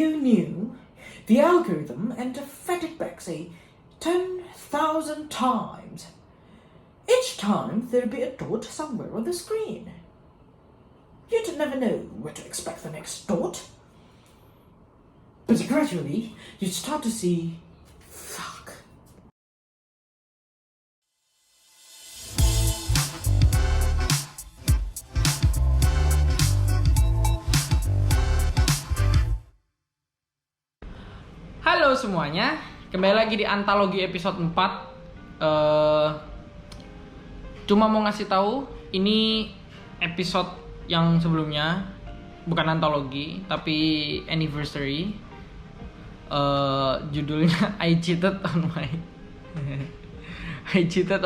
you knew the algorithm enter Fettic Bexy 10,000 times. Each time there'd be a dot somewhere on the screen. You'd never know where to expect the next dot. But gradually, you'd start to see fuck. Halo semuanya, kembali lagi di Antologi episode 4. Cuma mau ngasih tahu, ini episode yang sebelumnya bukan antologi tapi anniversary. Judulnya I cheated on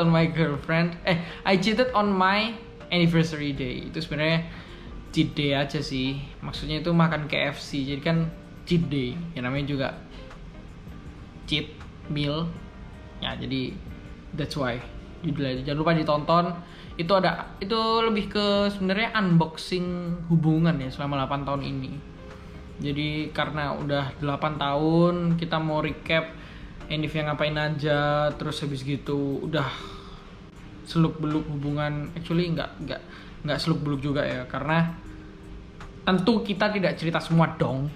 my girlfriend. I cheated on my anniversary day. Itu sebenarnya cheat day aja sih. Maksudnya itu makan KFC. Jadi kan cheat day. Ya namanya juga cheat meal. Ya jadi that's why judulnya. Jangan lupa ditonton. Itu lebih ke sebenarnya unboxing hubungan ya selama 8 tahun ini. Jadi karena udah 8 tahun kita mau recap Enif yang ngapain aja, terus habis gitu udah seluk-beluk hubungan. Actually enggak seluk-beluk juga ya, karena tentu kita tidak cerita semua dong.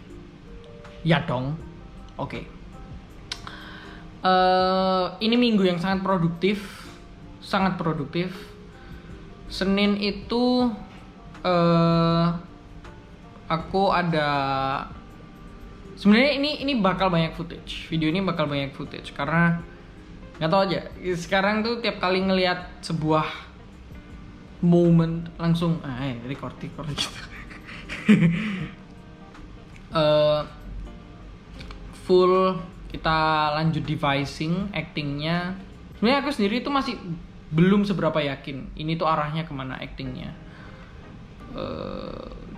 Ya dong. Oke. Ini minggu yang sangat produktif. Senin itu aku ada sebenarnya ini bakal banyak footage. Video ini bakal banyak footage karena nggak tahu aja. Sekarang tuh tiap kali ngelihat sebuah moment langsung record gitu. Full kita lanjut devising actingnya. Sebenarnya aku sendiri itu masih belum seberapa yakin ini tuh arahnya kemana actingnya.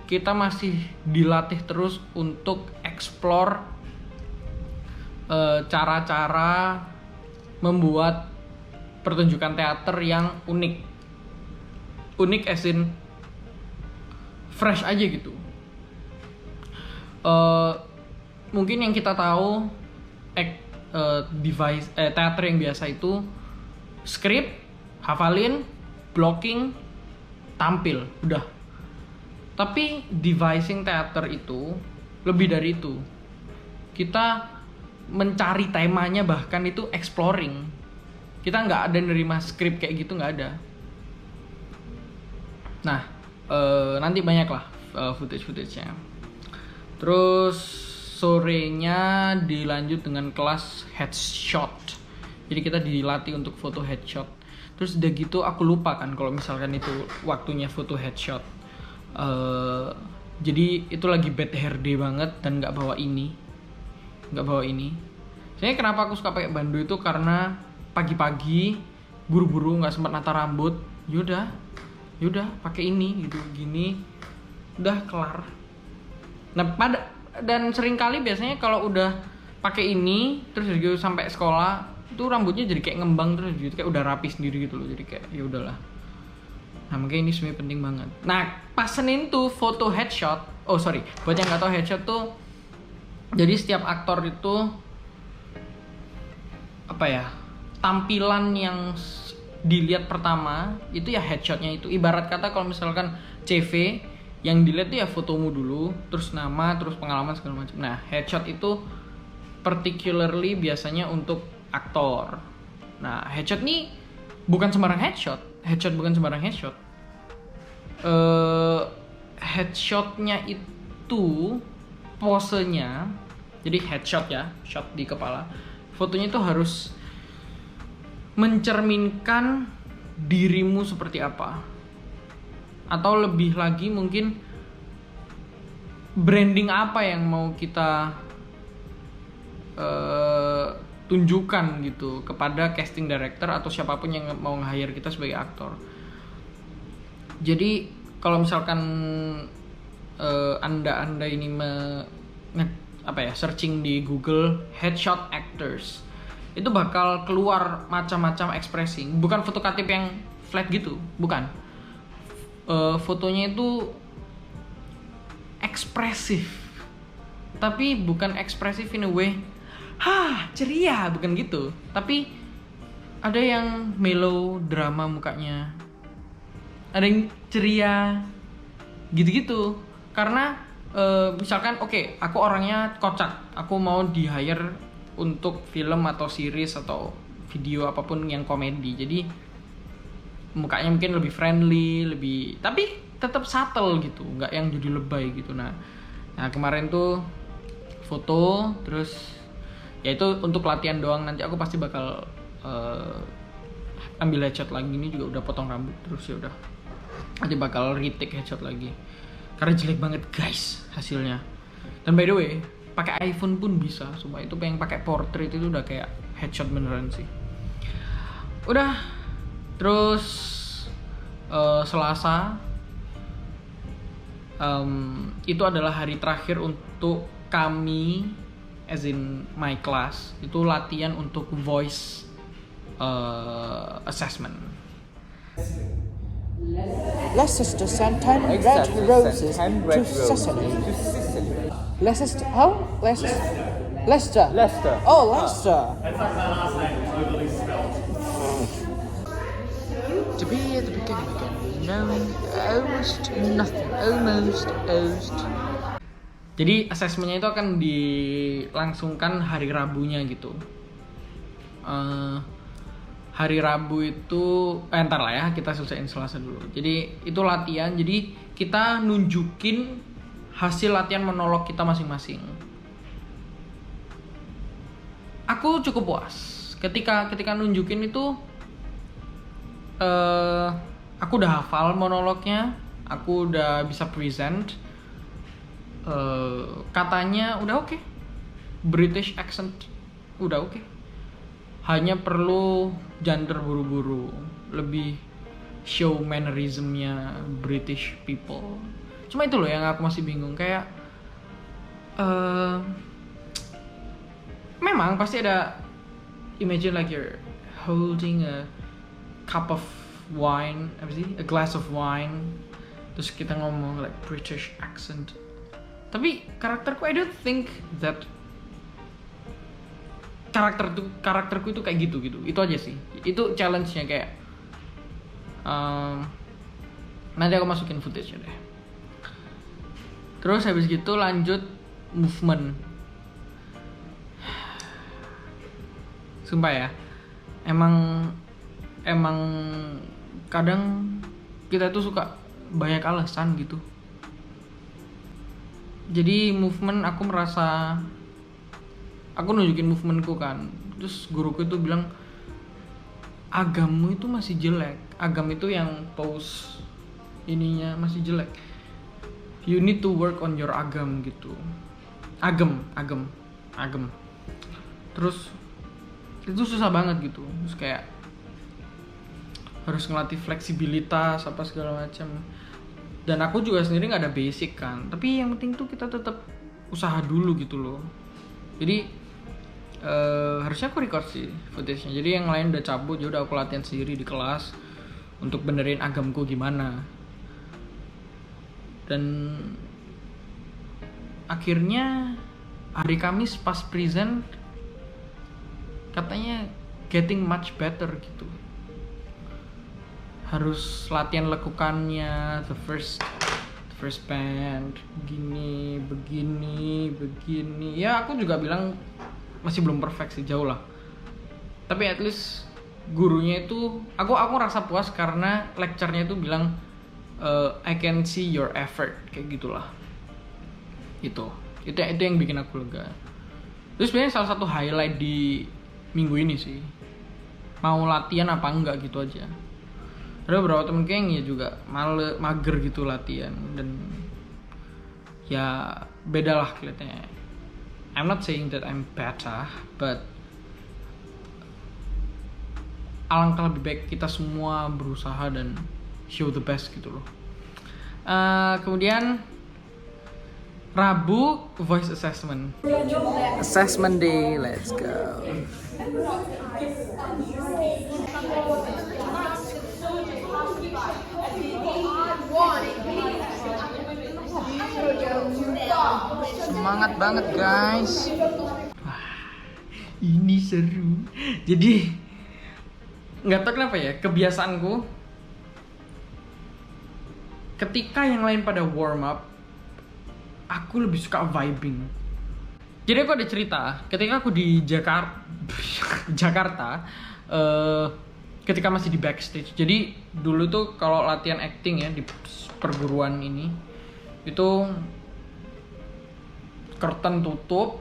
Kita masih dilatih terus untuk explore cara-cara membuat pertunjukan teater yang unik as in fresh aja gitu. Mungkin yang kita tahu teater yang biasa itu skrip, hafalin, blocking, tampil, udah. Tapi devising teater itu lebih dari itu. Kita mencari temanya, bahkan itu exploring. Kita nggak ada nerima skrip kayak gitu, nggak ada. Nah, nanti banyak lah footage-nya. Terus sorenya dilanjut dengan kelas headshot. Jadi kita dilatih untuk foto headshot. Terus udah gitu aku lupa kan kalau misalkan itu waktunya foto headshot. Jadi itu lagi bad hair day banget dan nggak bawa ini. Sebenarnya kenapa aku suka pakai bandu itu karena pagi-pagi buru-buru nggak sempat nata rambut. Yaudah pakai ini gitu gini. Udah kelar. Nah dan sering kali biasanya kalau udah pakai ini terus gitu sampai sekolah itu rambutnya jadi kayak ngembang terus gitu, kayak udah rapi sendiri gitu loh. Jadi kayak ya udahlah. Nah makanya ini sebenarnya penting banget. Nah pas Senin tuh foto headshot. Buat yang nggak tahu headshot tuh, jadi setiap aktor itu tampilan yang dilihat pertama itu ya headshotnya itu. Ibarat kata kalau misalkan CV yang dilihat tuh ya fotomu dulu, terus nama, terus pengalaman segala macam. Nah headshot itu particularly biasanya untuk aktor. Nah headshot nih bukan sembarang headshot. Headshotnya itu posenya, jadi headshot ya, shot di kepala. Fotonya itu harus mencerminkan dirimu seperti apa, atau lebih lagi mungkin branding apa yang mau kita tunjukkan gitu kepada casting director atau siapapun yang mau nge-hire kita sebagai aktor. Jadi kalau misalkan anda ini searching di Google headshot actors, itu bakal keluar macam-macam ekspresi. Bukan foto KTP yang flat gitu, bukan. Fotonya itu ekspresif, tapi bukan ekspresif in a way ceria, bukan gitu, tapi ada yang mellow drama mukanya, ada yang ceria gitu-gitu. Karena misalkan oke, aku orangnya kocak, aku mau di hire untuk film atau series atau video apapun yang komedi, jadi mukanya mungkin lebih friendly, lebih, tapi tetap subtle gitu, nggak yang jadi lebay gitu. Nah kemarin tuh foto, terus ya itu untuk latihan doang, nanti aku pasti bakal ambil headshot lagi. Ini juga udah potong rambut, terus ya udah nanti bakal retake headshot lagi karena jelek banget guys hasilnya. Dan by the way, pakai iPhone pun bisa, semua itu pengen pakai portrait itu udah kayak headshot beneran sih. Udah, terus Selasa itu adalah hari terakhir untuk kami, as in my class, itu latihan untuk voice assessment. Leicester sent 10 red roses to Sicily. Leicester? How? Leicester? Leicester. Leicester. Oh, Leicester. To be at the beginning again, knowing almost nothing, almost. Jadi assessmentnya itu akan dilangsungkan hari Rabunya gitu. Hari Rabu itu ntar lah ya, kita selesaiin Selasa dulu. Jadi itu latihan, jadi kita nunjukin hasil latihan monolog kita masing-masing. Aku cukup puas ketika nunjukin itu. Aku udah hafal monolognya, aku udah bisa present, katanya udah oke. British accent udah oke. Hanya perlu jangan terburu-buru, lebih show mannerismnya British people. Cuma itu loh yang aku masih bingung, kayak memang pasti ada, imagine like you're holding a cup of wine, a glass of wine, terus kita ngomong like British accent. Tapi karakterku, I don't think that karakterku itu kayak gitu. Itu aja sih. Itu challenge-nya kayak nanti aku masukin footage-nya deh. Terus habis gitu lanjut movement. Sumpah ya, emang kadang kita tuh suka banyak alasan gitu. Jadi movement, aku merasa aku nunjukin movementku kan, terus guruku itu bilang agammu itu masih jelek, agam itu yang pose ininya masih jelek, you need to work on your agam gitu. Agam terus itu susah banget gitu, terus kayak harus ngelatih fleksibilitas apa segala macam. Dan aku juga sendiri nggak ada basic kan, tapi yang penting tuh kita tetap usaha dulu gitu loh. Jadi harusnya aku record sih footage-nya, jadi yang lain udah cabut, ya udah aku latihan sendiri di kelas untuk benerin agamku gimana. Dan akhirnya hari Kamis pas present katanya getting much better gitu. Harus latihan lekukannya, the first band, begini. Ya aku juga bilang masih belum perfect sih, jauh lah. Tapi at least gurunya itu, aku rasa puas karena lecture-nya itu bilang I can see your effort, kayak gitulah. Itu yang bikin aku lega. Terus sebenarnya salah satu highlight di minggu ini sih, mau latihan apa enggak gitu aja. Ada beberapa temen geng ya juga mager gitu latihan, dan ya beda lah kelihatannya. I'm not saying that I'm better, but alangkah lebih baik kita semua berusaha dan show the best gitu loh. Kemudian Rabu voice assessment day, let's go. semangat banget guys. Wah, ini seru. Jadi nggak tahu kenapa ya, kebiasaanku ketika yang lain pada warm up, aku lebih suka vibing. Jadi aku ada cerita, ketika aku di Jakarta, ketika masih di backstage. Jadi dulu tuh kalau latihan acting ya di perguruan ini, itu curtain tutup,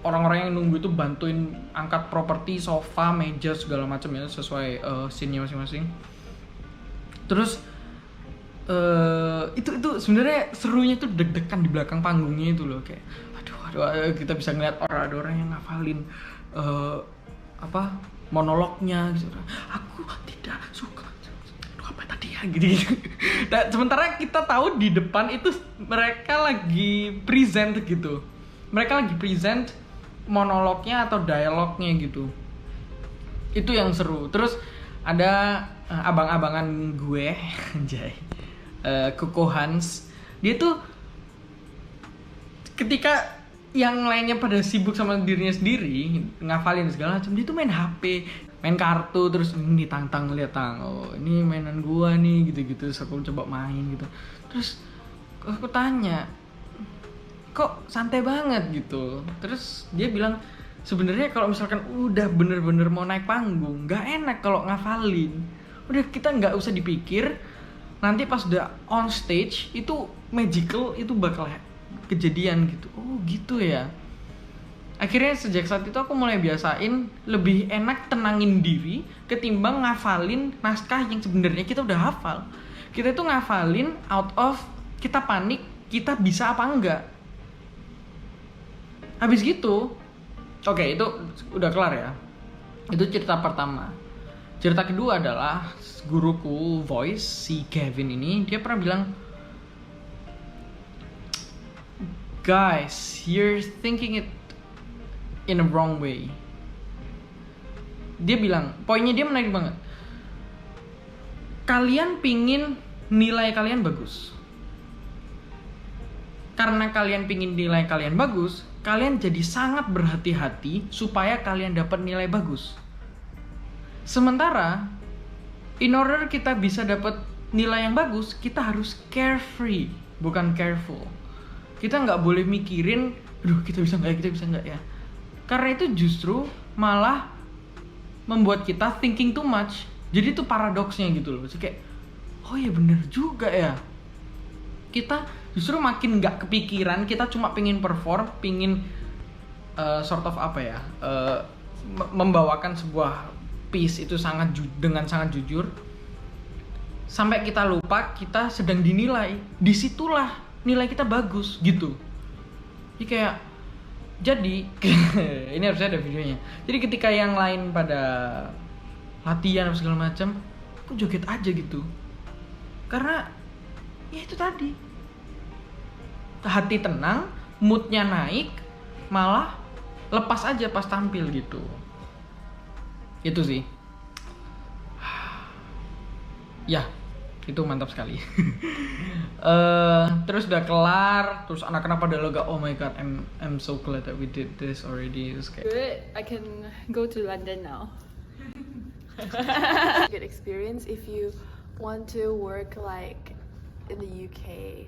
orang-orang yang nunggu itu bantuin angkat properti, sofa, meja segala macam ya sesuai scene-nya masing-masing. Terus itu sebenarnya serunya tuh deg-degan di belakang panggungnya itu loh, kayak aduh kita bisa ngeliat ada orang yang ngafalin monolognya gitu. Aku tidak suka apa tadi ya gitu. Nah, sementara kita tahu di depan itu mereka lagi present gitu. Mereka lagi present monolognya atau dialognya gitu. Itu yang seru. Terus ada abang-abangan gue, anjay. Koko Hans. Dia tuh ketika yang lainnya pada sibuk sama dirinya sendiri, ngafalin segala macam, dia tuh main HP, main kartu, terus ini tang lihat oh ini mainan gua nih gitu-gitu. Terus aku coba main gitu. Terus aku tanya, kok santai banget gitu. Terus dia bilang sebenarnya kalau misalkan udah bener-bener mau naik panggung, nggak enak kalau ngafalin. Udah kita nggak usah dipikir, nanti pas udah on stage itu magical, itu bakal kejadian gitu. Oh gitu ya. Akhirnya sejak saat itu aku mulai biasain lebih enak tenangin diri ketimbang ngafalin naskah yang sebenarnya kita udah hafal. Kita itu ngafalin out of kita panik, kita bisa apa enggak. Habis gitu, oke, itu udah kelar ya. Itu cerita pertama. Cerita kedua adalah guruku voice, si Kevin ini, dia pernah bilang, guys, you're thinking it in a wrong way. Dia bilang, poinnya dia menarik banget. Kalian pingin nilai kalian bagus. Karena kalian pingin nilai kalian bagus, kalian jadi sangat berhati-hati supaya kalian dapat nilai bagus. Sementara, in order kita bisa dapat nilai yang bagus, kita harus carefree, bukan careful. Kita nggak boleh mikirin, aduh kita bisa nggak ya. Karena itu justru malah membuat kita thinking too much. Jadi itu paradoksnya gitu loh. Jadi kayak, oh ya bener juga ya. Kita justru makin nggak kepikiran, kita cuma pingin perform, pingin sort of membawakan sebuah piece itu dengan sangat jujur. Sampai kita lupa kita sedang dinilai. Disitulah nilai kita bagus gitu. Jadi ini harusnya ada videonya. Jadi ketika yang lain pada latihan segala macam, aku joget aja gitu. Karena ya itu tadi, hati tenang, moodnya naik, malah lepas aja pas tampil gitu. Itu sih. Ya, itu mantap sekali. Terus udah kelar, terus anak-anak pada lega. Oh my god, I'm so glad that we did this already. Good. I can go to London now. Good experience if you want to work like in the UK.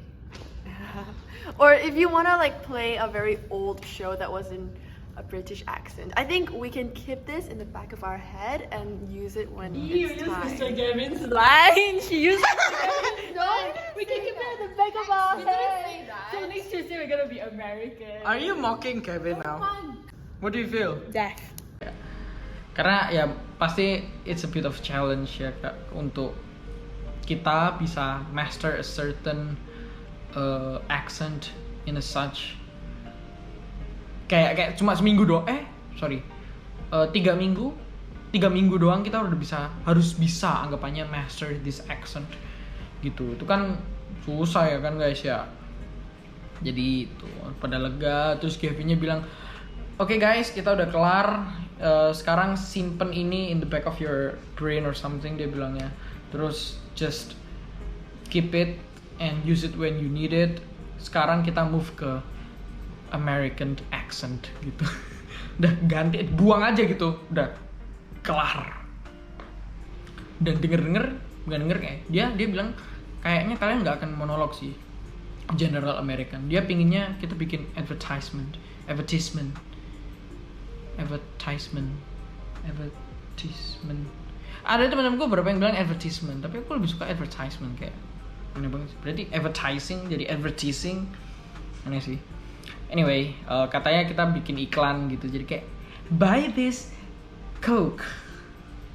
Or if you want to like play a very old show that was in a British accent. I think we can keep this in the back of our head and use it when it's time. Mr. Gavin's line. She used Mr. Gavin's line. We can keep it in the back of our head. So next Tuesday we're gonna be American. Are you mocking Kevin now? What do you feel? Deaf. Karena ya pasti it's a bit of challenge ya Kak, untuk kita bisa master a certain accent in a such kayak cuma seminggu doang, 3 minggu doang kita udah harus bisa anggapannya master this accent gitu. Itu kan susah ya kan guys ya. Jadi itu pada lega. Terus Kevinnya bilang, oke guys, kita udah kelar, sekarang simpen ini in the back of your brain or something, dia bilangnya. Terus just keep it and use it when you need it. Sekarang kita move ke American accent gitu. Udah ganti, buang aja gitu, udah kelar. Dan bukan denger kayak dia bilang kayaknya kalian nggak akan monolog sih, general American. Dia pinginnya kita bikin advertisement. Ada teman-teman gue beberapa yang bilang advertisement, tapi aku lebih suka advertisement, kayak aneh banget. Berarti advertising jadi advertising, aneh sih. Anyway, katanya kita bikin iklan gitu, jadi kayak buy this Coke,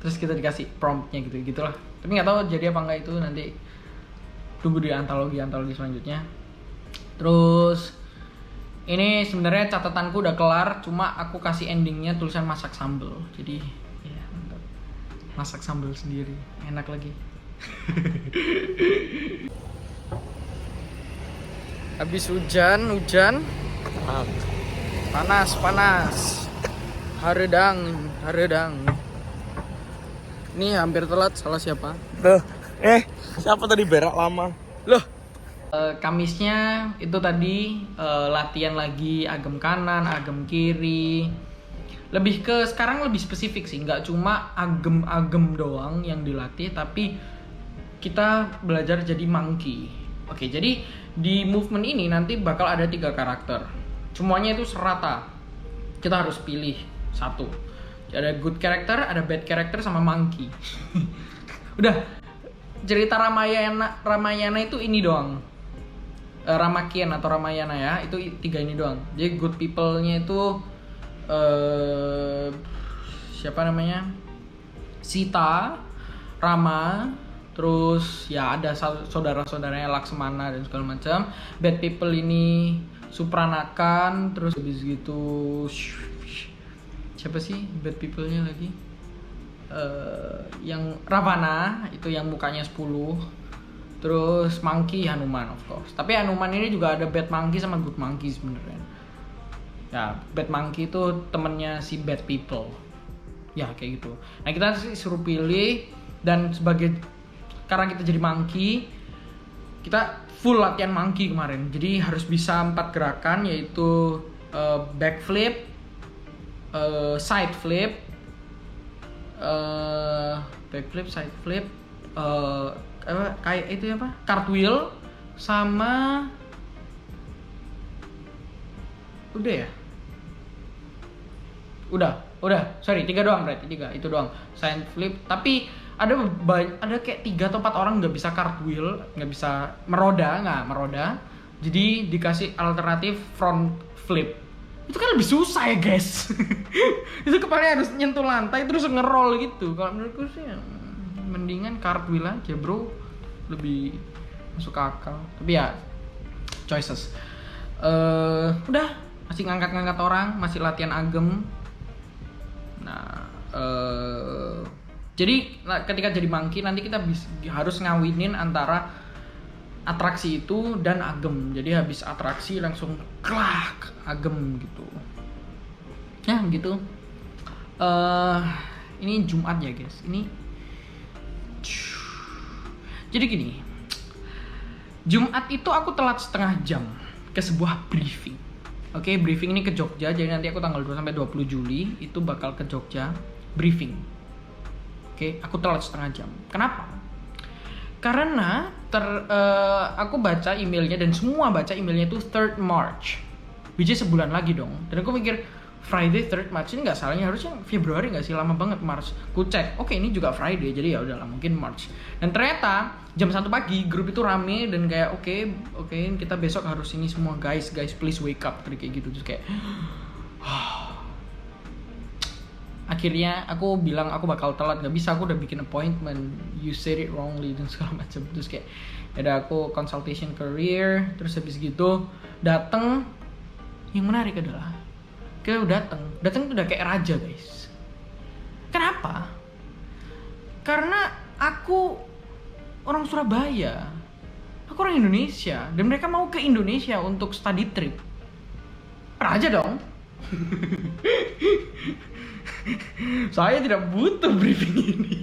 terus kita dikasih promptnya gitu gitulah. Tapi nggak tahu jadi apa enggak, itu nanti tunggu di antologi selanjutnya. Terus ini sebenarnya catatanku udah kelar, cuma aku kasih endingnya tulisan masak sambal. Jadi ya mantap, masak sambal sendiri enak lagi. Habis hujan panas, haredang. Ini hampir telat, salah siapa? Loh, siapa tadi berak lama? Loh, Kamisnya itu tadi latihan lagi agem kanan, agem kiri. Sekarang lebih spesifik sih, nggak cuma agem doang yang dilatih, tapi kita belajar jadi monkey. Oke, jadi di movement ini nanti bakal ada 3 karakter. Semuanya itu serata. Kita harus pilih satu. Ada good character, ada bad character, sama monkey. Udah, cerita Ramayana itu ini doang. Ramakien atau Ramayana ya, itu 3 ini doang. Jadi good people-nya itu siapa namanya? Sita, Rama, terus ya ada saudara-saudaranya Laksmana dan segala macam. Bad people ini Supranakan, terus habis gitu siapa sih bad people-nya lagi? Yang Ravana itu yang mukanya 10. Terus monkey Hanuman of course. Tapi Hanuman ini juga ada bad monkey sama good monkey sebenarnya. Ya, bad monkey itu temennya si bad people. Ya kayak gitu. Nah kita suruh pilih, dan karena kita jadi monkey, kita full latihan monkey kemarin. Jadi harus bisa 4 gerakan, yaitu backflip, side flip, side flip, kayak itu apa? Cartwheel, sama udah ya? Udah. Sorry, 3 doang berarti. 3 itu doang. Side flip, tapi ada kayak 3 atau 4 orang nggak bisa cartwheel, nggak bisa meroda. Jadi dikasih alternatif front flip. Itu kan lebih susah ya guys. Itu kepalanya harus nyentuh lantai terus ngerol gitu. Kalau menurutku sih mendingan cartwheel aja bro, lebih masuk akal. Tapi ya choices. Udah, masih ngangkat orang, masih latihan agem. Nah jadi ketika jadi monkey nanti kita harus ngawinin antara atraksi itu dan agem. Jadi habis atraksi langsung klak agem gitu. Ya gitu. Ini Jumat ya guys. Jadi gini, Jumat itu aku telat setengah jam ke sebuah briefing. Oke, briefing ini ke Jogja. Jadi nanti aku tanggal 2 sampai 20 Juli itu bakal ke Jogja briefing. Oke, aku telat setengah jam. Kenapa? Karena aku baca emailnya, dan semua baca emailnya itu 3rd March, which is sebulan lagi dong. Dan aku mikir Friday 3rd March ini nggak salahnya, harusnya Februari nggak sih, lama banget March. Ku cek, oke ini juga Friday, jadi ya udahlah mungkin March. Dan ternyata jam 1 pagi grup itu rame dan kayak oke, kita besok harus ini semua guys please wake up, kayak gitu. Terus kayak akhirnya aku bilang aku bakal telat, nggak bisa, aku udah bikin appointment, you said it wrongly dan segala macam. Terus kayak ada aku consultation career, terus habis gitu dateng. Yang menarik adalah kita udah dateng tuh udah kayak raja guys. Kenapa? Karena aku orang Surabaya, aku orang Indonesia, dan mereka mau ke Indonesia untuk study trip. Raja dong. Saya tidak butuh briefing ini.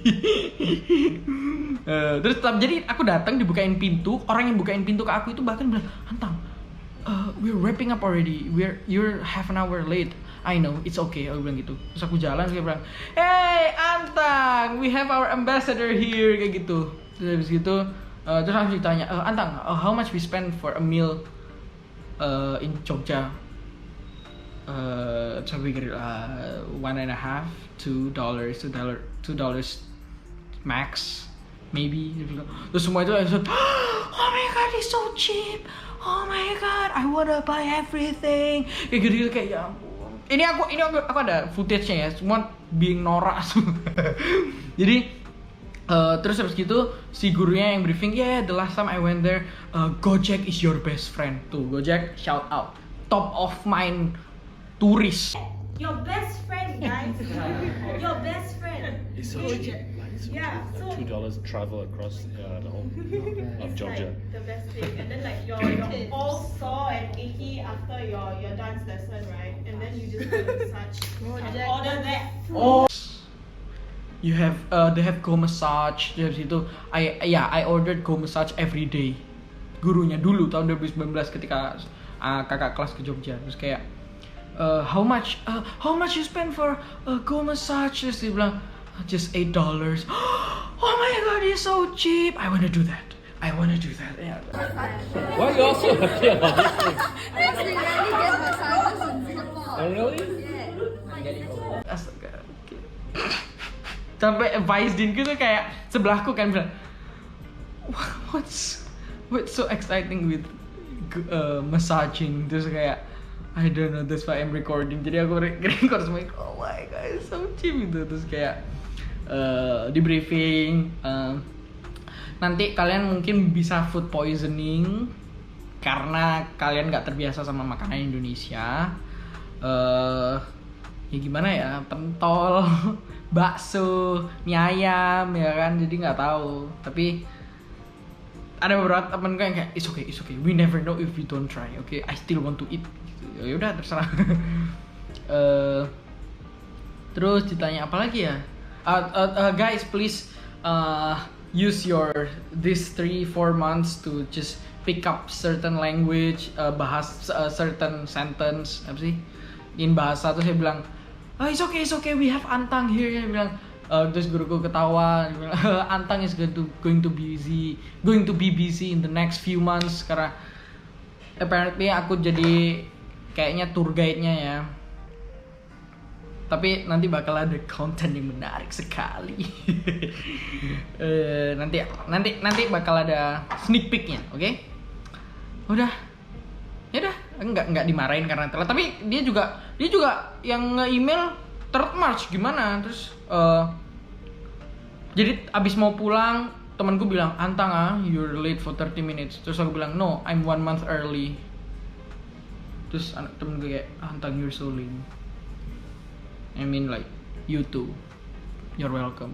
Terus jadi aku datang, dibukain pintu. Orang yang bukain pintu ke aku itu bahkan bilang, Antang, we're wrapping up already. You're half an hour late. I know, it's okay. Aku bilang gitu. Terus aku jalan, terus dia bilang, hey Antang, we have our ambassador here, kayak gitu. Terus habis gitu, terus langsung ditanya, Antang, how much we spend for a meal in Jogja? Terus aku pikir, $1.50, $2 max, maybe. Terus semua itu langsung, oh my god, it's so cheap. Oh my god, I wanna buy everything. Kayak gitu kayak ya ampun. Ini aku ada footage-nya ya, semua being norak semua. Jadi terus habis gitu si gurunya yang briefing, the last time I went there, Gojek is your best friend. Tuh, Gojek shout out. Top of mind turis. Your best friend, guys. Your best friend. It's so cheap. Yeah, so $2 travel across the whole of Georgia. like the best thing. And then like you're all sore and achy after your dance lesson, right? And then you just go to massage and order that. Oh. You have they have go massage. Dari situ I ordered go massage every day. Gurunya dulu tahun 2019 ketika kakak kelas ke Jogja. Terus kayak how much you spend for go massage? Terus dia bilang just $8. Oh my god, it's so cheap. I wanna do that. Yeah. Why are you also happy about this thing? Because we rarely get massages in Singapore. Oh really? Yeah. Astaga. Okay. Sampai Vice Dean gitu kayak sebelahku kan bilang, what's so exciting with massaging? Terus kayak I don't know, that's why I'm recording. Jadi aku record semuanya. Oh my god, it's so cheap gitu. Terus kayak di briefing, nanti kalian mungkin bisa food poisoning karena kalian nggak terbiasa sama makanan Indonesia. Ya gimana ya, pentol, bakso, mie ayam ya kan, jadi nggak tahu. Tapi ada beberapa temen gue yang kayak it's okay, we never know if we don't try. Okay, I still want to eat. Ya udah terserah. Terus ditanya apa lagi ya? Guys, please use your this 3-4 months to just pick up certain language, bahas certain sentence, apa sih? In bahasa. Terus saya bilang, it's okay, we have Antang here. Dia bilang, terus guruku ketawa, dia bilang, Antang is going to be busy in the next few months karena apparently aku jadi kayaknya tour guide-nya ya. Tapi nanti bakal ada konten yang menarik sekali. nanti bakal ada sneak peek-nya, oke? Udah. Ya udah, enggak dimarahin karena telat. Tapi dia juga yang nge-email 3rd March gimana? Terus jadi abis mau pulang, temanku bilang, Antang you're late for 30 minutes. Terus aku bilang, no, I'm 1 month early. Terus temen gue kayak, Antang you're so lame. I mean like, you too. You're welcome.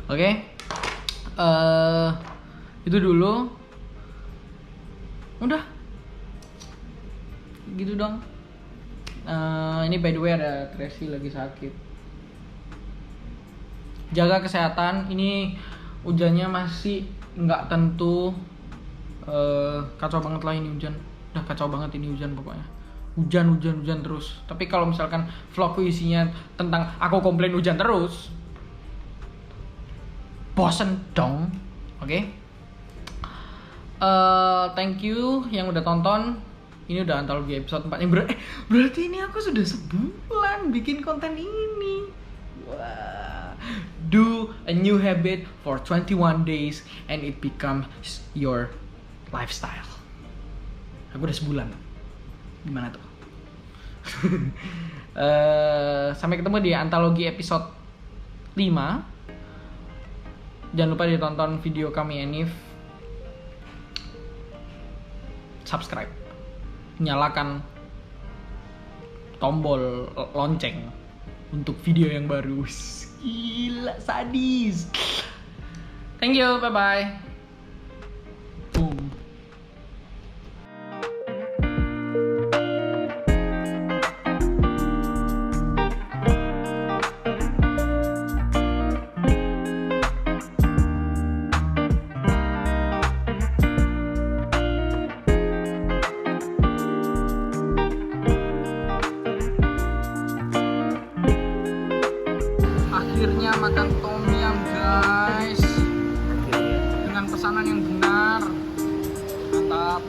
Oke? Itu dulu. Udah. Gitu dong. Ini by the way ada Tracy lagi sakit. Jaga kesehatan. Ini hujannya masih nggak tentu. Kacau banget lah ini hujan. Udah kacau banget ini hujan pokoknya. Hujan terus. Tapi kalau misalkan vlogku isinya tentang aku komplain hujan terus, bosen dong. Oke? Thank you yang udah tonton. Ini udah antologi episode 4 yang berarti ini aku sudah sebulan bikin konten ini. Wah. Do a new habit for 21 days and it becomes your lifestyle. Aku udah sebulan. Gimana tuh? Sampai ketemu di antologi episode 5. Jangan lupa ditonton video kami Enif. Subscribe. Nyalakan tombol lonceng untuk video yang baru. Gila, sadis. Thank you, bye bye. akhirnya makan tom yum guys, dengan pesanan yang benar. Mantap.